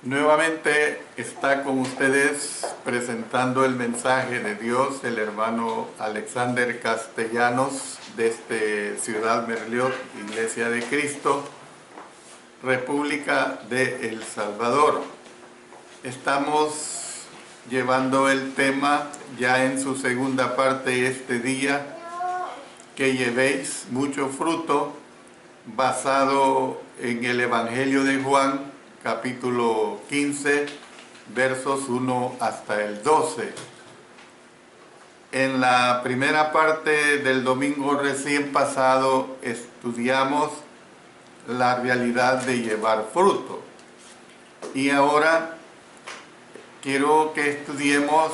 Nuevamente está con ustedes presentando el mensaje de Dios el hermano Alexander Castellanos desde Ciudad Merliot, Iglesia de Cristo, República de El Salvador. Estamos llevando el tema ya en su segunda parte este día, que llevéis mucho fruto, basado en el Evangelio de Juan, capítulo 15, versos 1 hasta el 12. En la primera parte del domingo recién pasado estudiamos la realidad de llevar fruto. Y ahora quiero que estudiemos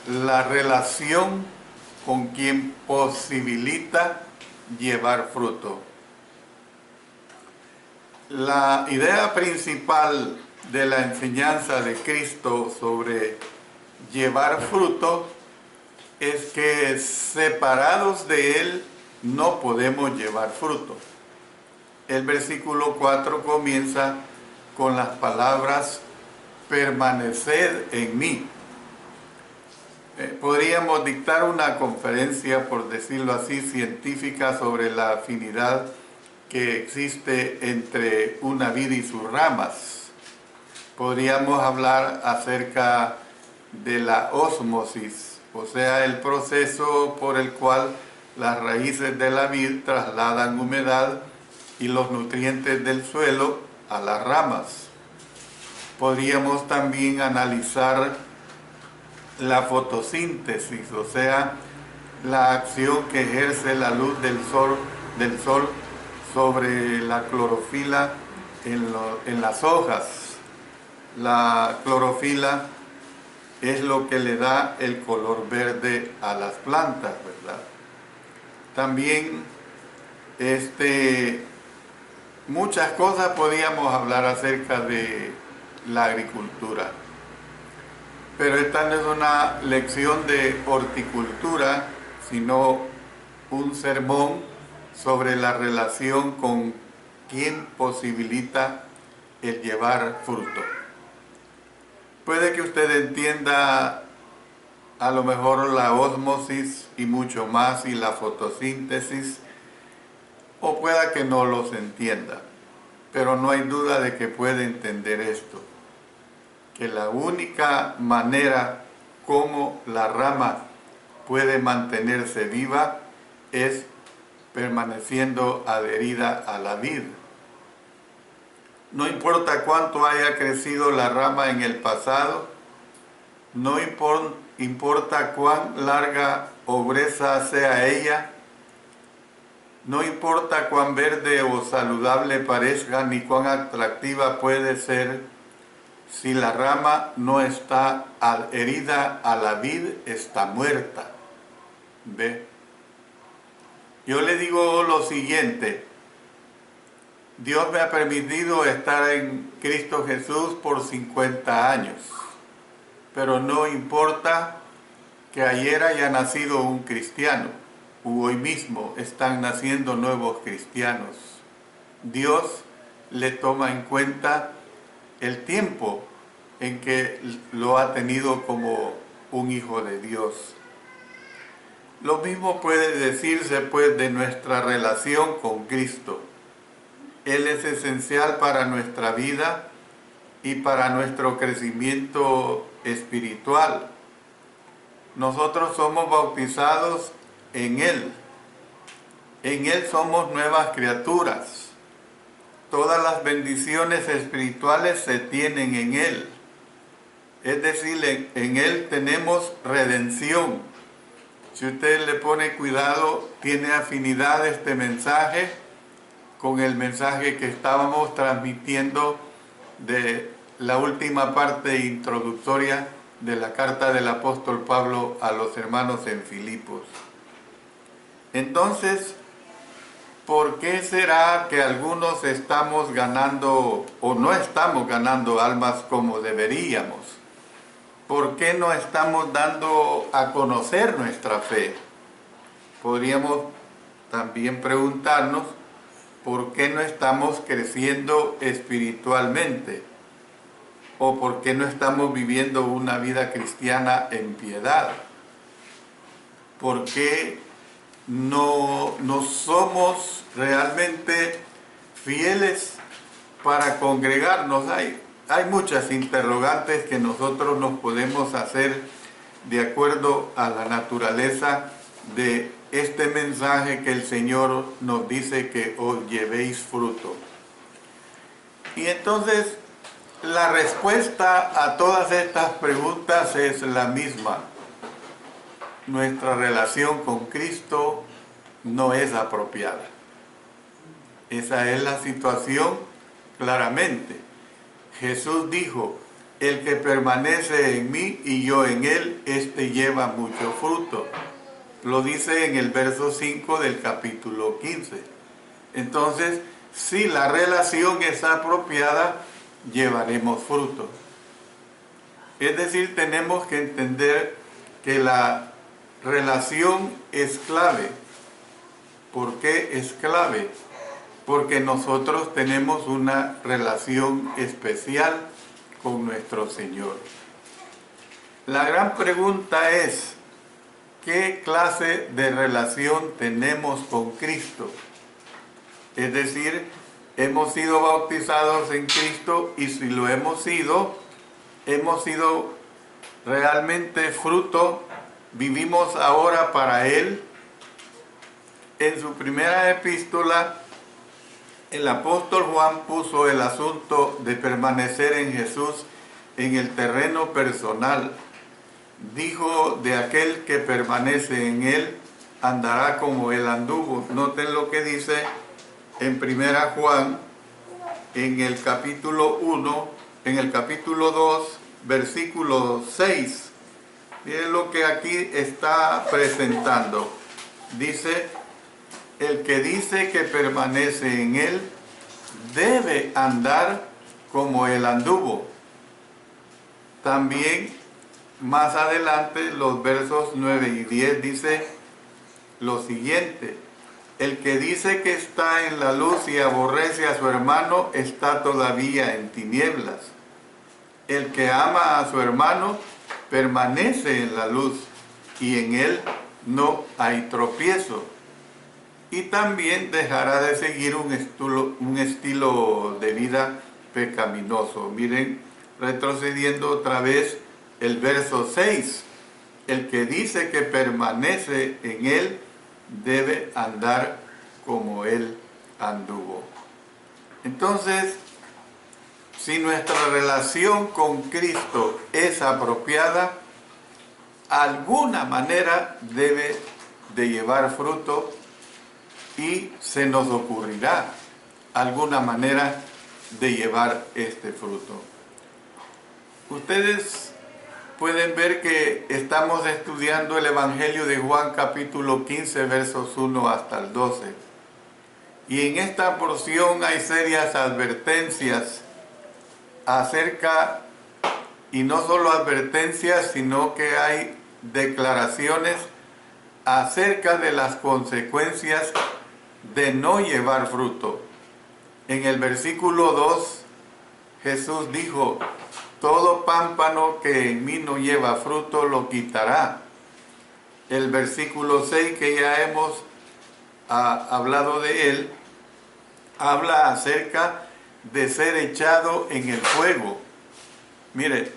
la relación con quien posibilita llevar fruto. La idea principal de la enseñanza de Cristo sobre llevar fruto es que separados de Él no podemos llevar fruto. El versículo 4 comienza con las palabras permaneced en mí. Podríamos dictar una conferencia, por decirlo así, científica sobre la afinidad que existe entre una vid y sus ramas. Podríamos hablar acerca de la ósmosis, o sea, el proceso por el cual las raíces de la vid trasladan humedad y los nutrientes del suelo a las ramas. Podríamos también analizar la fotosíntesis, o sea, la acción que ejerce la luz del sol sobre la clorofila en las hojas. La clorofila es lo que le da el color verde a las plantas, ¿verdad? También muchas cosas podíamos hablar acerca de la agricultura, pero esta no es una lección de horticultura, sino un sermón sobre la relación con quien posibilita el llevar fruto. Puede que usted entienda a lo mejor la ósmosis y mucho más y la fotosíntesis, o pueda que no los entienda, pero no hay duda de que puede entender esto, que la única manera como la rama puede mantenerse viva es permaneciendo adherida a la vid. No importa cuánto haya crecido la rama en el pasado, no importa cuán larga o gruesa sea ella, no importa cuán verde o saludable parezca ni cuán atractiva puede ser, si la rama no está adherida a la vid, está muerta. ¿Ve? Yo le digo lo siguiente: Dios me ha permitido estar en Cristo Jesús por 50 años, pero no importa que ayer haya nacido un cristiano, u hoy mismo están naciendo nuevos cristianos. Dios le toma en cuenta el tiempo en que lo ha tenido como un hijo de Dios. Lo mismo puede decirse pues de nuestra relación con Cristo. Él es esencial para nuestra vida y para nuestro crecimiento espiritual. Nosotros somos bautizados en Él. En Él somos nuevas criaturas. Todas las bendiciones espirituales se tienen en Él. Es decir, en Él tenemos redención. Si usted le pone cuidado, tiene afinidad este mensaje con el mensaje que estábamos transmitiendo de la última parte introductoria de la carta del apóstol Pablo a los hermanos en Filipos. Entonces, ¿por qué será que algunos estamos ganando o no estamos ganando almas como deberíamos? ¿Por qué no estamos dando a conocer nuestra fe? Podríamos también preguntarnos, ¿por qué no estamos creciendo espiritualmente? o por qué no estamos viviendo una vida cristiana en piedad. ¿Por qué no somos realmente fieles para congregarnos? Hay muchas interrogantes que nosotros nos podemos hacer de acuerdo a la naturaleza de este mensaje que el Señor nos dice que os llevéis fruto. Y entonces la respuesta a todas estas preguntas es la misma. Nuestra relación con Cristo no es apropiada. Esa es la situación claramente. Jesús dijo: el que permanece en mí y yo en él, éste lleva mucho fruto. Lo dice en el verso 5 del capítulo 15. Entonces, si la relación es apropiada, llevaremos fruto. Es decir, tenemos que entender que la relación es clave. ¿Por qué es clave? Porque nosotros tenemos una relación especial con nuestro Señor. La gran pregunta es: ¿qué clase de relación tenemos con Cristo? Es decir, hemos sido bautizados en Cristo, y si lo hemos sido realmente fruto. Vivimos ahora para Él. En su primera epístola, el apóstol Juan puso el asunto de permanecer en Jesús en el terreno personal. Dijo: de aquel que permanece en Él, andará como Él anduvo. Noten lo que dice en primera Juan, en el capítulo 1, en el capítulo 2, versículo 6. Miren lo que aquí está presentando. Dice: el que dice que permanece en Él debe andar como Él anduvo. También más adelante, los versos 9 y 10 dice lo siguiente: el que dice que está en la luz y aborrece a su hermano está todavía en tinieblas. El que ama a su hermano permanece en la luz, y en él no hay tropiezo. Y también dejará de seguir un estilo de vida pecaminoso. Miren, retrocediendo otra vez, el verso 6. El que dice que permanece en él debe andar como él anduvo. Entonces, si nuestra relación con Cristo es apropiada, alguna manera debe de llevar fruto, y se nos ocurrirá alguna manera de llevar este fruto. Ustedes pueden ver que estamos estudiando el Evangelio de Juan capítulo 15 versos 1 hasta el 12. Y en esta porción hay serias advertencias acerca, y no solo advertencias, sino que hay declaraciones acerca de las consecuencias de no llevar fruto. En el versículo 2, Jesús dijo: todo pámpano que en mí no lleva fruto lo quitará. El versículo 6, que ya hemos hablado de él, habla acerca de ser echado en el fuego. Mire,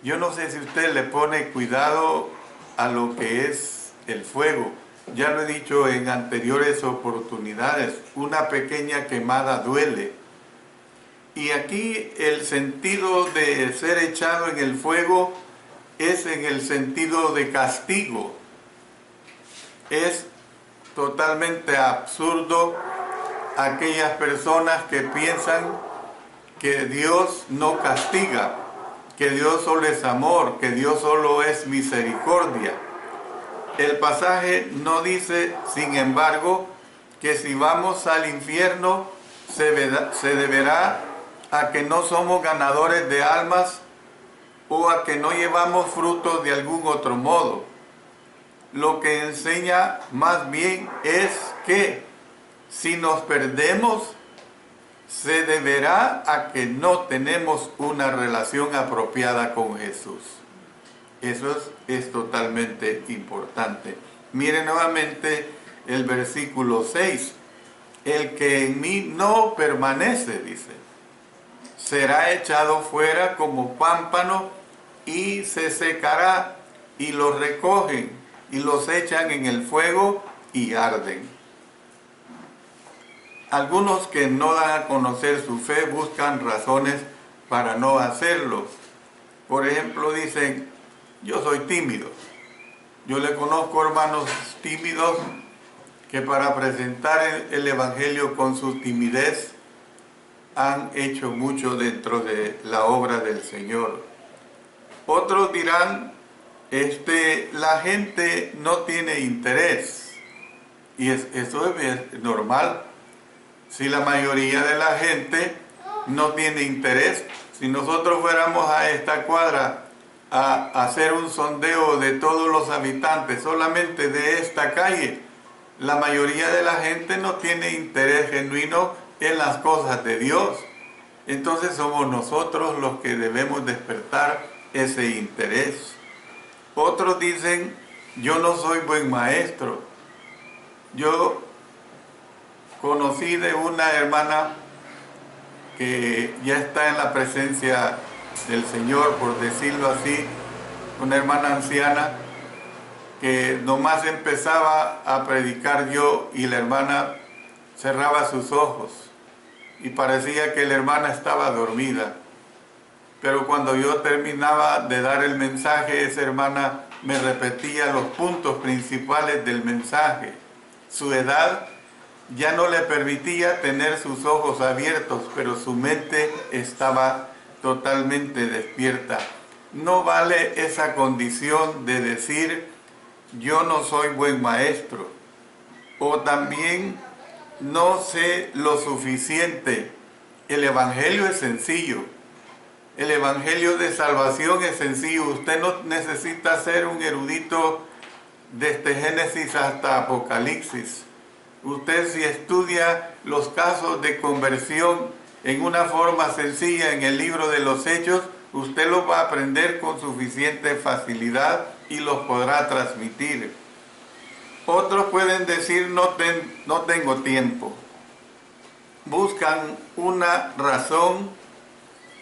yo no sé si usted le pone cuidado a lo que es el fuego. Ya lo he dicho en anteriores oportunidades, una pequeña quemada duele. Y aquí el sentido de ser echado en el fuego es en el sentido de castigo. Es totalmente absurdo aquellas personas que piensan que Dios no castiga, que Dios solo es amor, que Dios solo es misericordia. El pasaje no dice, sin embargo, que si vamos al infierno se deberá a que no somos ganadores de almas o a que no llevamos frutos de algún otro modo. Lo que enseña más bien es que si nos perdemos, se deberá a que no tenemos una relación apropiada con Jesús. Eso es totalmente importante. Miren nuevamente el versículo 6. El que en mí no permanece, dice, será echado fuera como pámpano y se secará, y los recogen y los echan en el fuego y arden. Algunos que no dan a conocer su fe buscan razones para no hacerlo. Por ejemplo, dicen, yo soy tímido. Yo le conozco hermanos tímidos que para presentar el Evangelio con su timidez han hecho mucho dentro de la obra del Señor. Otros dirán, la gente no tiene interés. Y eso es normal. Si la mayoría de la gente no tiene interés, si nosotros fuéramos a esta cuadra a hacer un sondeo de todos los habitantes solamente de esta calle, la mayoría de la gente no tiene interés genuino en las cosas de Dios. Entonces somos nosotros los que debemos despertar ese interés. Otros dicen, yo no soy buen maestro. Yo conocí de una hermana que ya está en la presencia del Señor, por decirlo así, una hermana anciana que nomás empezaba a predicar yo y la hermana cerraba sus ojos y parecía que la hermana estaba dormida. Pero cuando yo terminaba de dar el mensaje, esa hermana me repetía los puntos principales del mensaje. Su edad ya no le permitía tener sus ojos abiertos, pero su mente estaba totalmente despierta. No vale esa condición de decir, yo no soy buen maestro, o también no sé lo suficiente. El Evangelio es sencillo. El Evangelio de salvación es sencillo. Usted no necesita ser un erudito desde Génesis hasta Apocalipsis. Usted, si estudia los casos de conversión en una forma sencilla en el libro de los Hechos, usted los va a aprender con suficiente facilidad y los podrá transmitir. Otros pueden decir, no tengo tiempo. Buscan una razón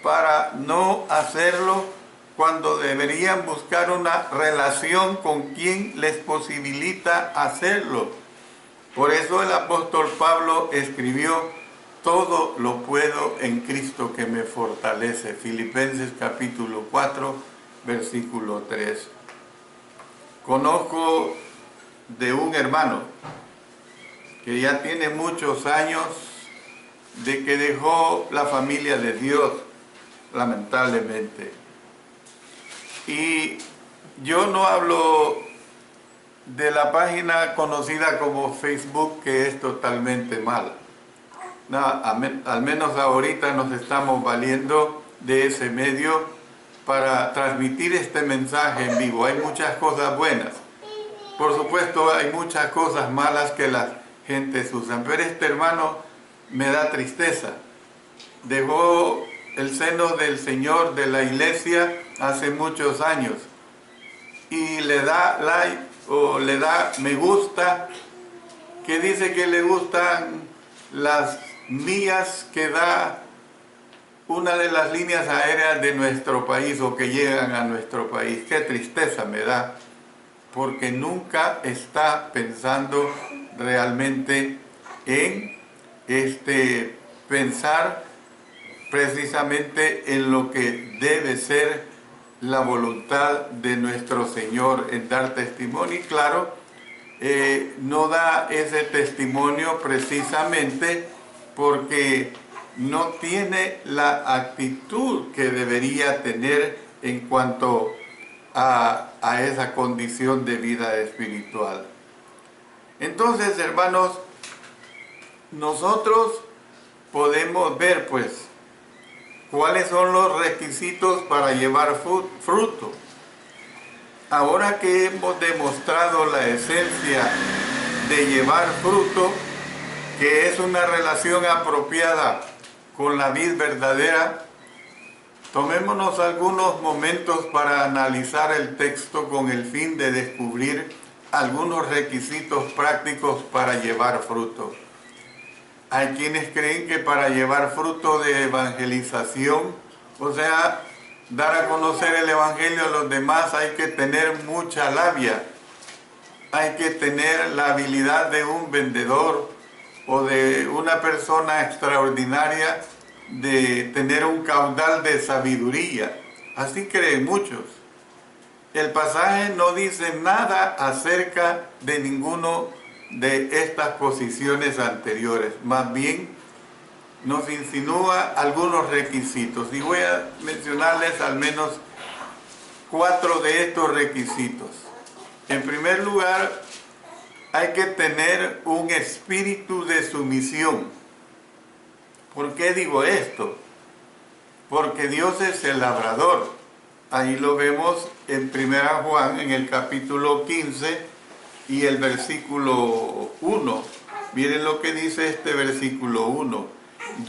para no hacerlo cuando deberían buscar una relación con quien les posibilita hacerlo. Por eso el apóstol Pablo escribió, todo lo puedo en Cristo que me fortalece. Filipenses capítulo 4, versículo 3. Conozco de un hermano que ya tiene muchos años de que dejó la familia de Dios, lamentablemente. Y yo no hablo de la página conocida como Facebook, que es totalmente mal. No, al menos ahorita nos estamos valiendo de ese medio para transmitir este mensaje en vivo. Hay muchas cosas buenas. Por supuesto, hay muchas cosas malas que las gentes usan, pero este hermano me da tristeza. Dejó el seno del Señor, de la iglesia, hace muchos años, y le da like o le da me gusta, que dice que le gustan las millas que da una de las líneas aéreas de nuestro país o que llegan a nuestro país. Qué tristeza me da, porque nunca está pensando realmente en pensar precisamente en lo que debe ser la voluntad de nuestro Señor en dar testimonio. Y claro, no da ese testimonio precisamente porque no tiene la actitud que debería tener en cuanto a esa condición de vida espiritual. Entonces, hermanos, nosotros podemos ver pues cuáles son los requisitos para llevar fruto. Ahora que hemos demostrado la esencia de llevar fruto, que es una relación apropiada con la vid verdadera, tomémonos algunos momentos para analizar el texto con el fin de descubrir algunos requisitos prácticos para llevar fruto. Hay quienes creen que para llevar fruto de evangelización, o sea, dar a conocer el evangelio a los demás, hay que tener mucha labia, hay que tener la habilidad de un vendedor o de una persona extraordinaria, de tener un caudal de sabiduría. Así creen muchos. El pasaje no dice nada acerca de ninguno de estas posiciones anteriores. Más bien nos insinúa algunos requisitos. Y voy a mencionarles al menos 4 de estos requisitos. En primer lugar, hay que tener un espíritu de sumisión. ¿Por qué digo esto? Porque Dios es el labrador. Ahí lo vemos en 1 Juan, en el capítulo 15 y el versículo 1. Miren lo que dice este versículo 1.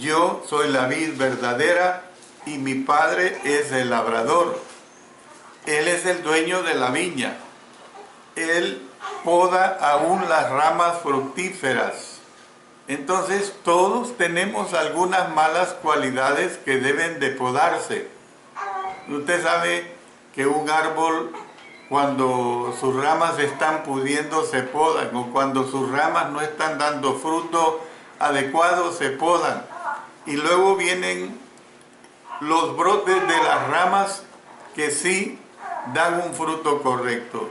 Yo soy la vid verdadera y mi Padre es el labrador. Él es el dueño de la viña. Él poda aún las ramas fructíferas. Entonces todos tenemos algunas malas cualidades que deben de podarse. Usted sabe que un árbol, cuando sus ramas están pudiendo, se podan, o cuando sus ramas no están dando fruto adecuado, se podan. Y luego vienen los brotes de las ramas que sí dan un fruto correcto.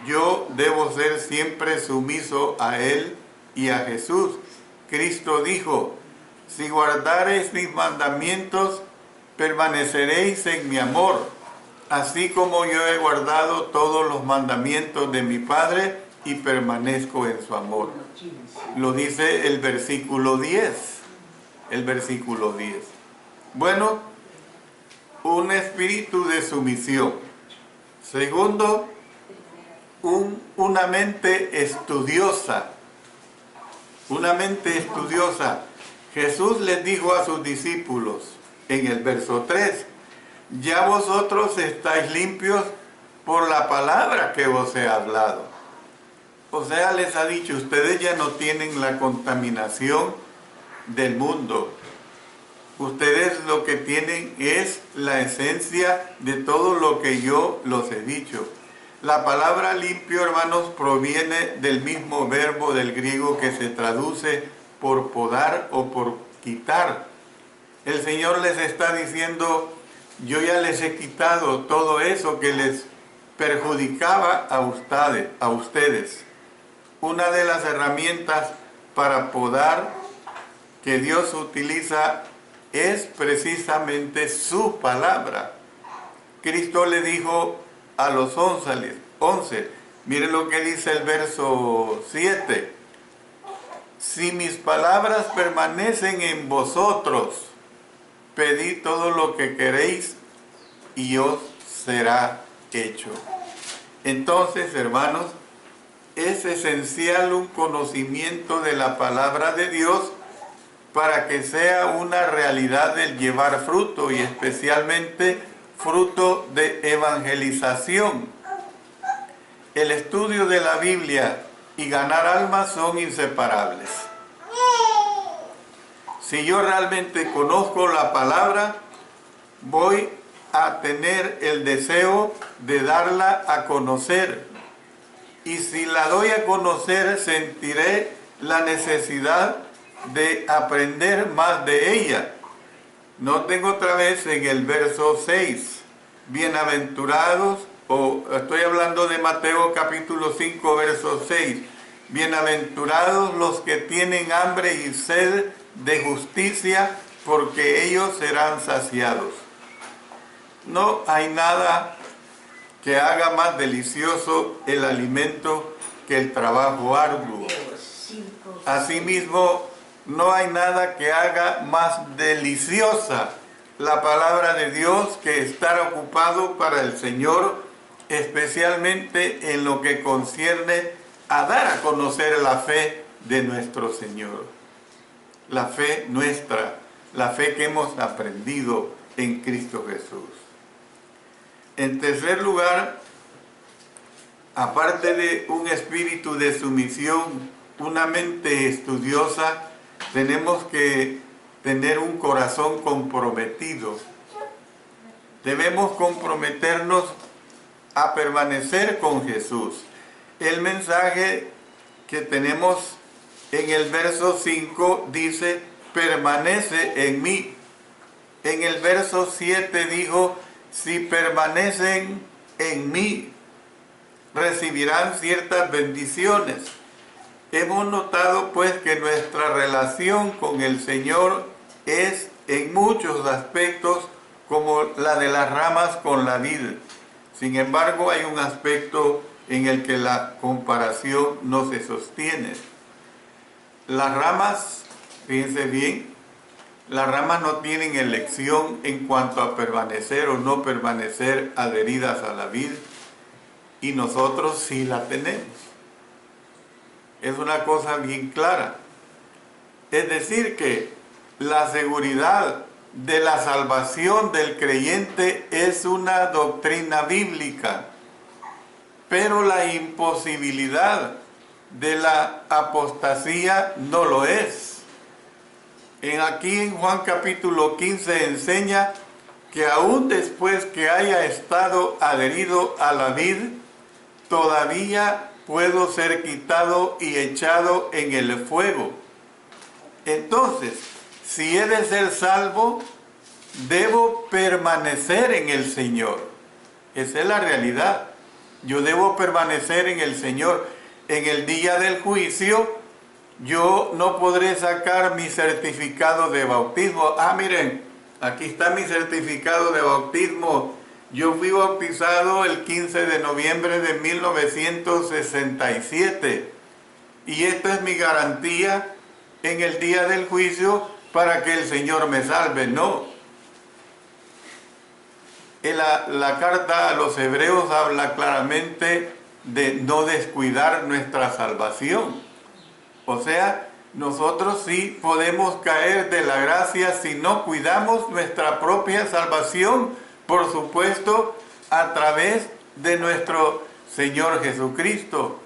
Yo debo ser siempre sumiso a Él y a Jesús. Cristo dijo, si guardareis mis mandamientos, permaneceréis en mi amor, así como yo he guardado todos los mandamientos de mi Padre y permanezco en su amor. Lo dice el versículo 10. El versículo 10. Bueno, un espíritu de sumisión. Segundo, una mente estudiosa. Una mente estudiosa. Jesús les dijo a sus discípulos en el verso 3, ya vosotros estáis limpios por la palabra que os he hablado. O sea, les ha dicho, ustedes ya no tienen la contaminación del mundo. Ustedes lo que tienen es la esencia de todo lo que yo los he dicho. La palabra limpio, hermanos, proviene del mismo verbo del griego que se traduce por podar o por quitar. El Señor les está diciendo, yo ya les he quitado todo eso que les perjudicaba a ustedes. Una de las herramientas para podar que Dios utiliza es precisamente su palabra. Cristo le dijo a los 11, miren lo que dice el verso 7. Si mis palabras permanecen en vosotros, pedid todo lo que queréis y os será hecho. Entonces, hermanos, es esencial un conocimiento de la palabra de Dios para que sea una realidad el llevar fruto, y especialmente fruto de evangelización. El estudio de la Biblia y ganar almas son inseparables. Si yo realmente conozco la palabra, voy a tener el deseo de darla a conocer. Y si la doy a conocer, sentiré la necesidad de aprender más de ella. Noten otra vez en el verso 6, bienaventurados, estoy hablando de Mateo capítulo 5, verso 6, bienaventurados los que tienen hambre y sed de justicia, porque ellos serán saciados. No hay nada que haga más delicioso el alimento que el trabajo arduo. Asimismo, no hay nada que haga más deliciosa la palabra de Dios que estar ocupado para el Señor, especialmente en lo que concierne a dar a conocer la fe de nuestro Señor. La fe nuestra. la fe que hemos aprendido en Cristo Jesús. En tercer lugar, aparte de un espíritu de sumisión, una mente estudiosa, tenemos que tener un corazón comprometido. Debemos comprometernos a permanecer con Jesús. El mensaje que tenemos en el verso 5 dice, permanece en mí. En el verso 7 dijo, si permanecen en mí, recibirán ciertas bendiciones. Hemos notado pues que nuestra relación con el Señor es en muchos aspectos como la de las ramas con la vid. Sin embargo, hay un aspecto en el que la comparación no se sostiene. Las ramas, fíjense bien, las ramas no tienen elección en cuanto a permanecer o no permanecer adheridas a la vid, y nosotros sí la tenemos. Es una cosa bien clara. Es decir que la seguridad de la salvación del creyente es una doctrina bíblica, pero la imposibilidad de la apostasía no lo es. Aquí en Juan capítulo 15 enseña que aún después que haya estado adherido a la vid, todavía puedo ser quitado y echado en el fuego. Entonces, si he de ser salvo, debo permanecer en el Señor. Esa es la realidad. Yo debo permanecer en el Señor. En el día del juicio, yo no podré sacar mi certificado de bautismo. Miren, aquí está mi certificado de bautismo. Yo fui bautizado el 15 de noviembre de 1967. Y esta es mi garantía en el día del juicio para que el Señor me salve. No. La carta a los hebreos habla claramente de no descuidar nuestra salvación. O sea, nosotros sí podemos caer de la gracia si no cuidamos nuestra propia salvación, por supuesto, a través de nuestro Señor Jesucristo.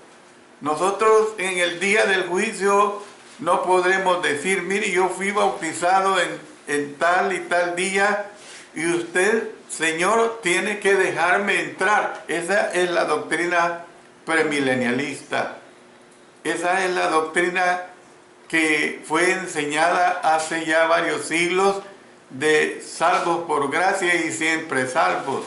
Nosotros en el día del juicio no podremos decir, mire, yo fui bautizado en tal y tal día y usted, Señor, tiene que dejarme entrar. Esa es la doctrina premilenialista. Esa es la doctrina que fue enseñada hace ya varios siglos de salvos por gracia y siempre salvos.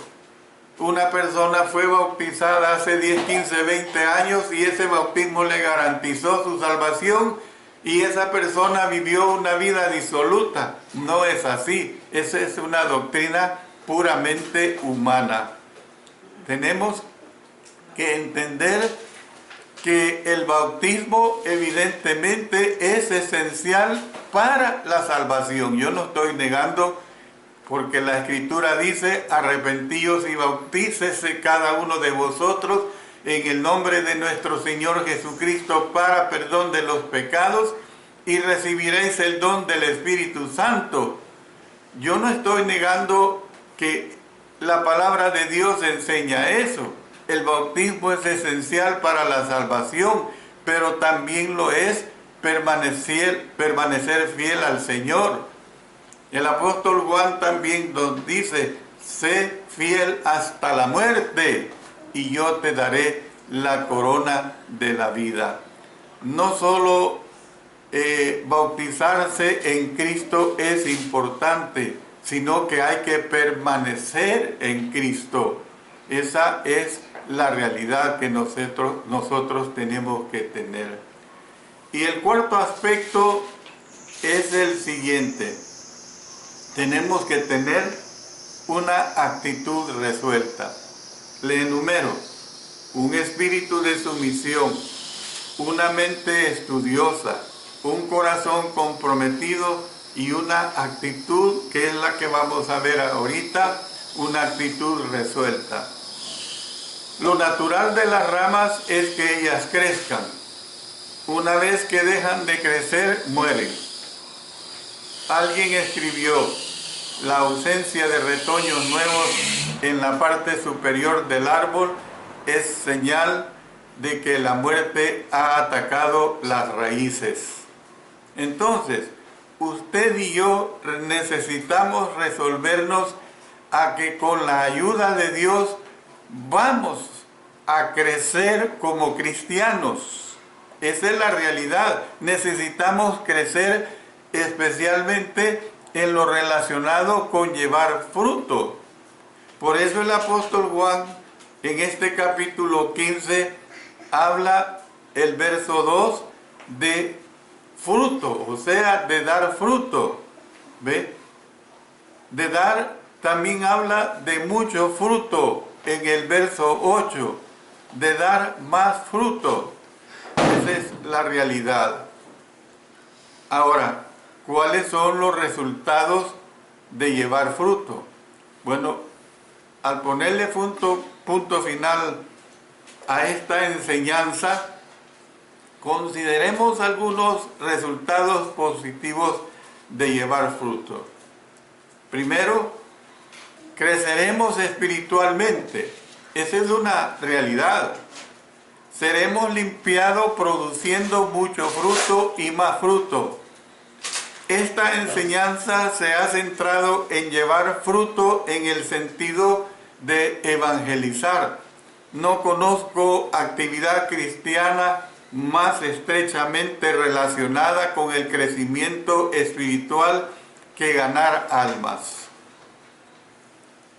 Una persona fue bautizada hace 10, 15, 20 años y ese bautismo le garantizó su salvación y esa persona vivió una vida disoluta. No es así. Esa es una doctrina puramente humana. Tenemos que entender que el bautismo evidentemente es esencial para la salvación. Yo no estoy negando, porque la Escritura dice, arrepentíos y bautícese cada uno de vosotros en el nombre de nuestro Señor Jesucristo para perdón de los pecados y recibiréis el don del Espíritu Santo. Yo no estoy negando que la palabra de Dios enseña eso. El bautismo es esencial para la salvación, pero también lo es permanecer fiel al Señor. El apóstol Juan también nos dice, sé fiel hasta la muerte y yo te daré la corona de la vida. No solo bautizarse en Cristo es importante, sino que hay que permanecer en Cristo. Esa es la realidad que nosotros tenemos que tener. Y el cuarto aspecto es el siguiente. Tenemos que tener una actitud resuelta. Le enumero: un espíritu de sumisión, una mente estudiosa, un corazón comprometido y una actitud que es la que vamos a ver ahorita, una actitud resuelta. Lo natural de las ramas es que ellas crezcan. Una vez que dejan de crecer, mueren. Alguien escribió: la ausencia de retoños nuevos en la parte superior del árbol es señal de que la muerte ha atacado las raíces. Entonces, usted y yo necesitamos resolvernos a que con la ayuda de Dios vamos a crecer como cristianos. Esa es la realidad. Necesitamos crecer especialmente en lo relacionado con llevar fruto. Por eso el apóstol Juan en este capítulo 15 habla el verso 2 de fruto, o sea, de dar fruto. ¿Ve? De dar también habla de mucho fruto en el verso 8, de dar más fruto. Esa es la realidad. Ahora, ¿cuáles son los resultados de llevar fruto? Bueno, al ponerle punto final a esta enseñanza, consideremos algunos resultados positivos de llevar fruto. Primero, creceremos espiritualmente. Esa es una realidad. Seremos limpiados produciendo mucho fruto y más fruto. Esta enseñanza se ha centrado en llevar fruto en el sentido de evangelizar. No conozco actividad cristiana más estrechamente relacionada con el crecimiento espiritual que ganar almas.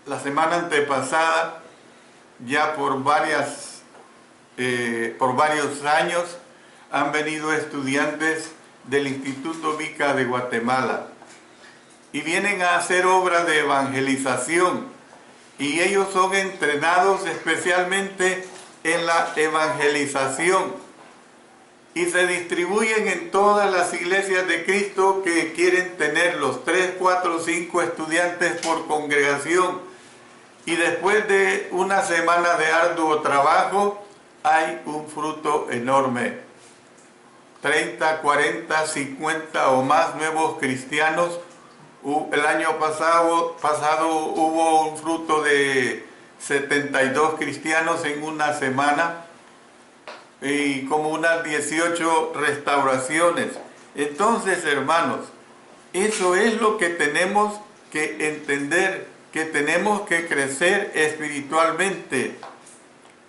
La semana antepasada, ya por varios años, han venido estudiantes del Instituto Vica de Guatemala y vienen a hacer obra de evangelización, y ellos son entrenados especialmente en la evangelización y se distribuyen en todas las iglesias de Cristo que quieren tener los 3, 4, 5 estudiantes por congregación, y después de una semana de arduo trabajo hay un fruto enorme. 30, 40, 50 o más nuevos cristianos. El año pasado hubo un fruto de 72 cristianos en una semana y como unas 18 restauraciones. Entonces, hermanos, eso es lo que tenemos que entender, que tenemos que crecer espiritualmente.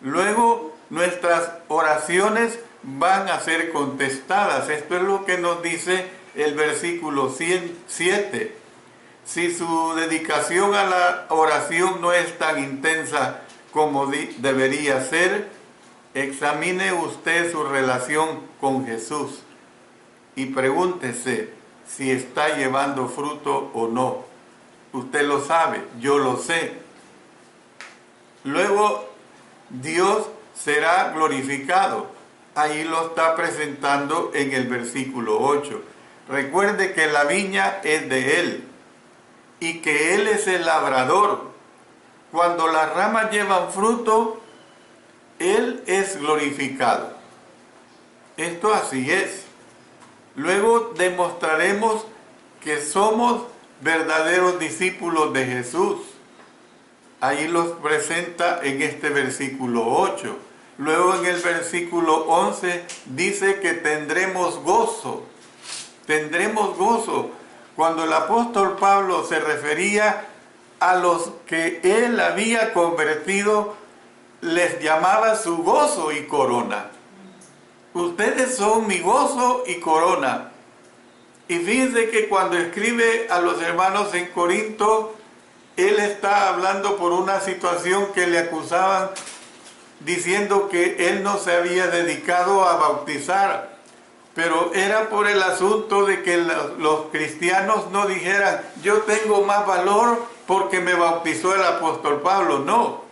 Luego, nuestras oraciones van a ser contestadas. Esto es lo que nos dice el versículo 107. Si su dedicación a la oración no es tan intensa como debería ser, examine usted su relación con Jesús y pregúntese si está llevando fruto o no. Usted lo sabe, yo lo sé. Luego, Dios será glorificado. Ahí lo está presentando en el versículo 8. Recuerde que la viña es de Él y que Él es el labrador. Cuando las ramas llevan fruto, Él es glorificado. Esto así es. Luego demostraremos que somos verdaderos discípulos de Jesús. Ahí los presenta en este versículo 8. Luego en el versículo 11 dice que tendremos gozo. Tendremos gozo. Cuando el apóstol Pablo se refería a los que él había convertido, les llamaba su gozo y corona. Ustedes son mi gozo y corona. Y fíjense que cuando escribe a los hermanos en Corinto, él está hablando por una situación que le acusaban, diciendo que él no se había dedicado a bautizar, pero era por el asunto de que los cristianos no dijeran: yo tengo más valor porque me bautizó el apóstol Pablo. No,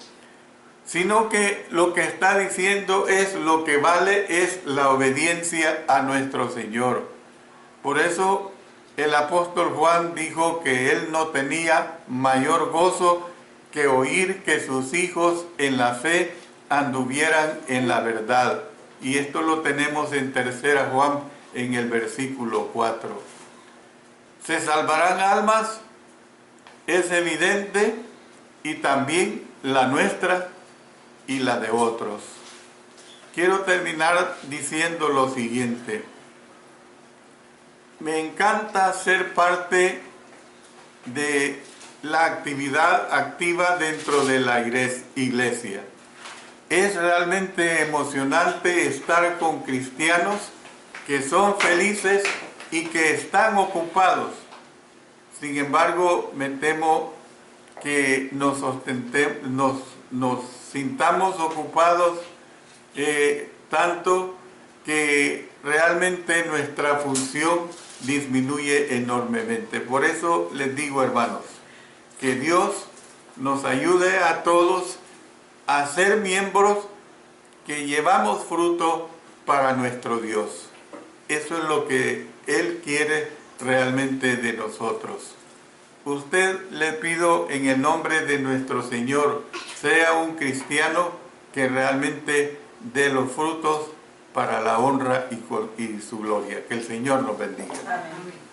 sino que lo que está diciendo es: lo que vale es la obediencia a nuestro Señor. Por eso el apóstol Juan dijo que él no tenía mayor gozo que oír que sus hijos en la fe anduvieran en la verdad. Y esto lo tenemos en 3 Juan en el versículo 4. Se salvarán almas, es evidente, y también la nuestra y la de otros. Quiero terminar diciendo lo siguiente. Me encanta ser parte de la actividad activa dentro de la iglesia. Es realmente emocionante estar con cristianos que son felices y que están ocupados. Sin embargo, me temo que nos sintamos ocupados tanto que realmente nuestra función disminuye enormemente. Por eso les digo, hermanos, que Dios nos ayude a todos a ser miembros que llevamos fruto para nuestro Dios. Eso es lo que Él quiere realmente de nosotros. Usted, le pido en el nombre de nuestro Señor, sea un cristiano que realmente dé los frutos para la honra y su gloria. Que el Señor nos bendiga. Amén.